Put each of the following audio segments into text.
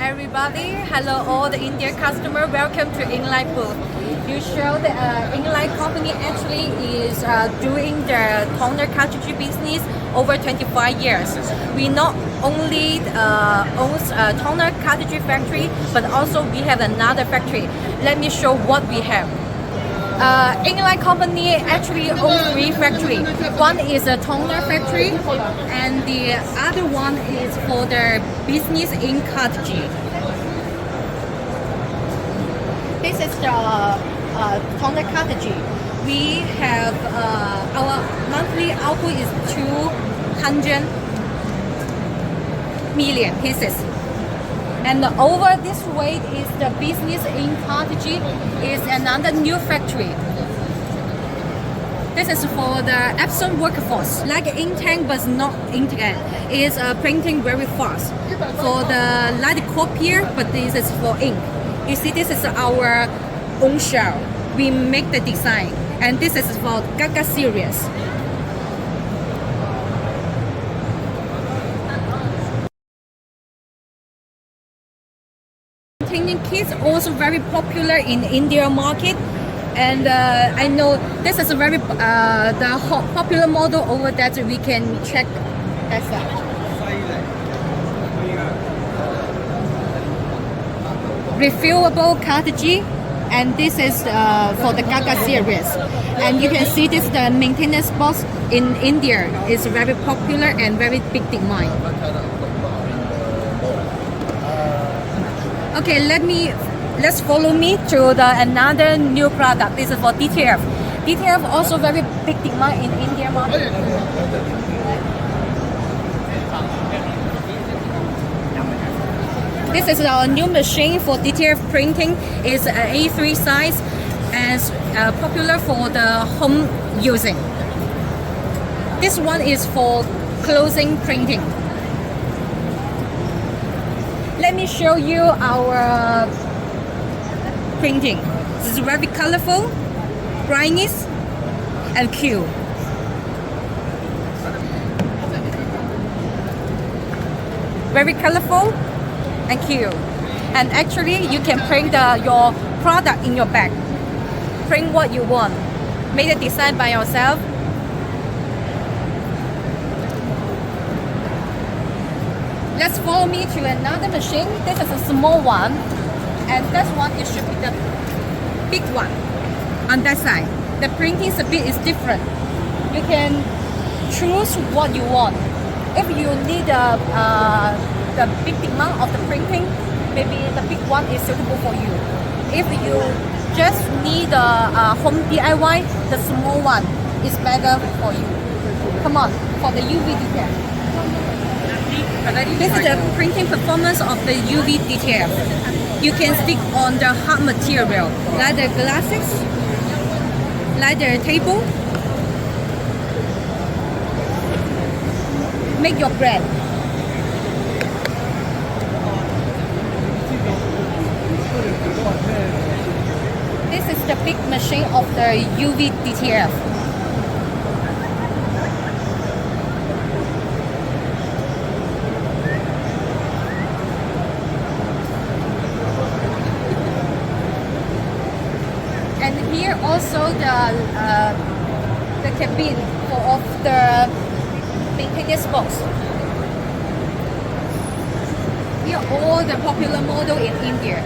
everybody. Hello all the Indian customer. Welcome to Enlite booth. You show the Enlite company actually is doing the toner cartridge business over 25 years. We not only owns a toner cartridge factory, but also we have another factory. Let me show what we have. Enlite company actually owns 3 factories. One is a toner factory, and the other one is for the business ink cartridge. This is the toner cartridge. We have our monthly output is 200 million pieces. And over this way is the business ink cartridge, is another new factory. This is for the Epson workforce, like ink tank but not ink tank. It is printing very fast. For the light copier, but this is for ink. You see, this is our own shell. We make the design, and this is for Gaga series. Printing kits also very popular in India market, and I know this is a very the popular model over that we can check as that. Refillable cartridge, and this is for the Gaga series, and you can see this the maintenance box in India is very popular and very big demand. Okay, let's follow me to the another new product. This is for DTF. DTF also very big demand in India market. This is our new machine for DTF printing. It's an A3 size and popular for the home using. This one is for clothing printing. Let me show you our printing. This is very colorful, brightness, and cute. Very colorful and cute. And actually, you can print your product in your bag. Print what you want. Make the design by yourself. Let's follow me to another machine. This is a small one, and this one it should be the big one on that side. The printing speed is different. You can choose what you want. If you need the big demand of the printing, maybe the big one is suitable for you. If you just need a home DIY, the small one is better for you. Come on, for the UV detail. This is the printing performance of the UV DTF. You can stick on the hard material, like the glasses, like the table. Make your bread. This is the big machine of the UV DTF. And here also the cabin of the maintenance box. Here all the popular model in India.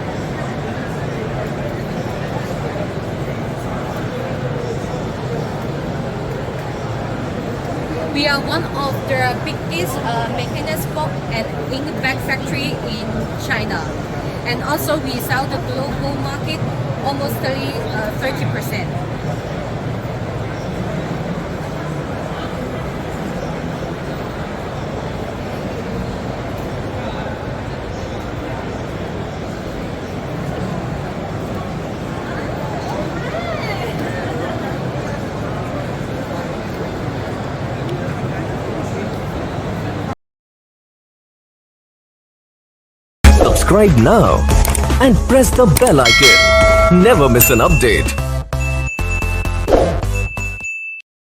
We are one of the biggest maintenance box and ink bag factory in China, and also we sell the global market almost 30%. Subscribe now and press the bell icon. Never miss an update.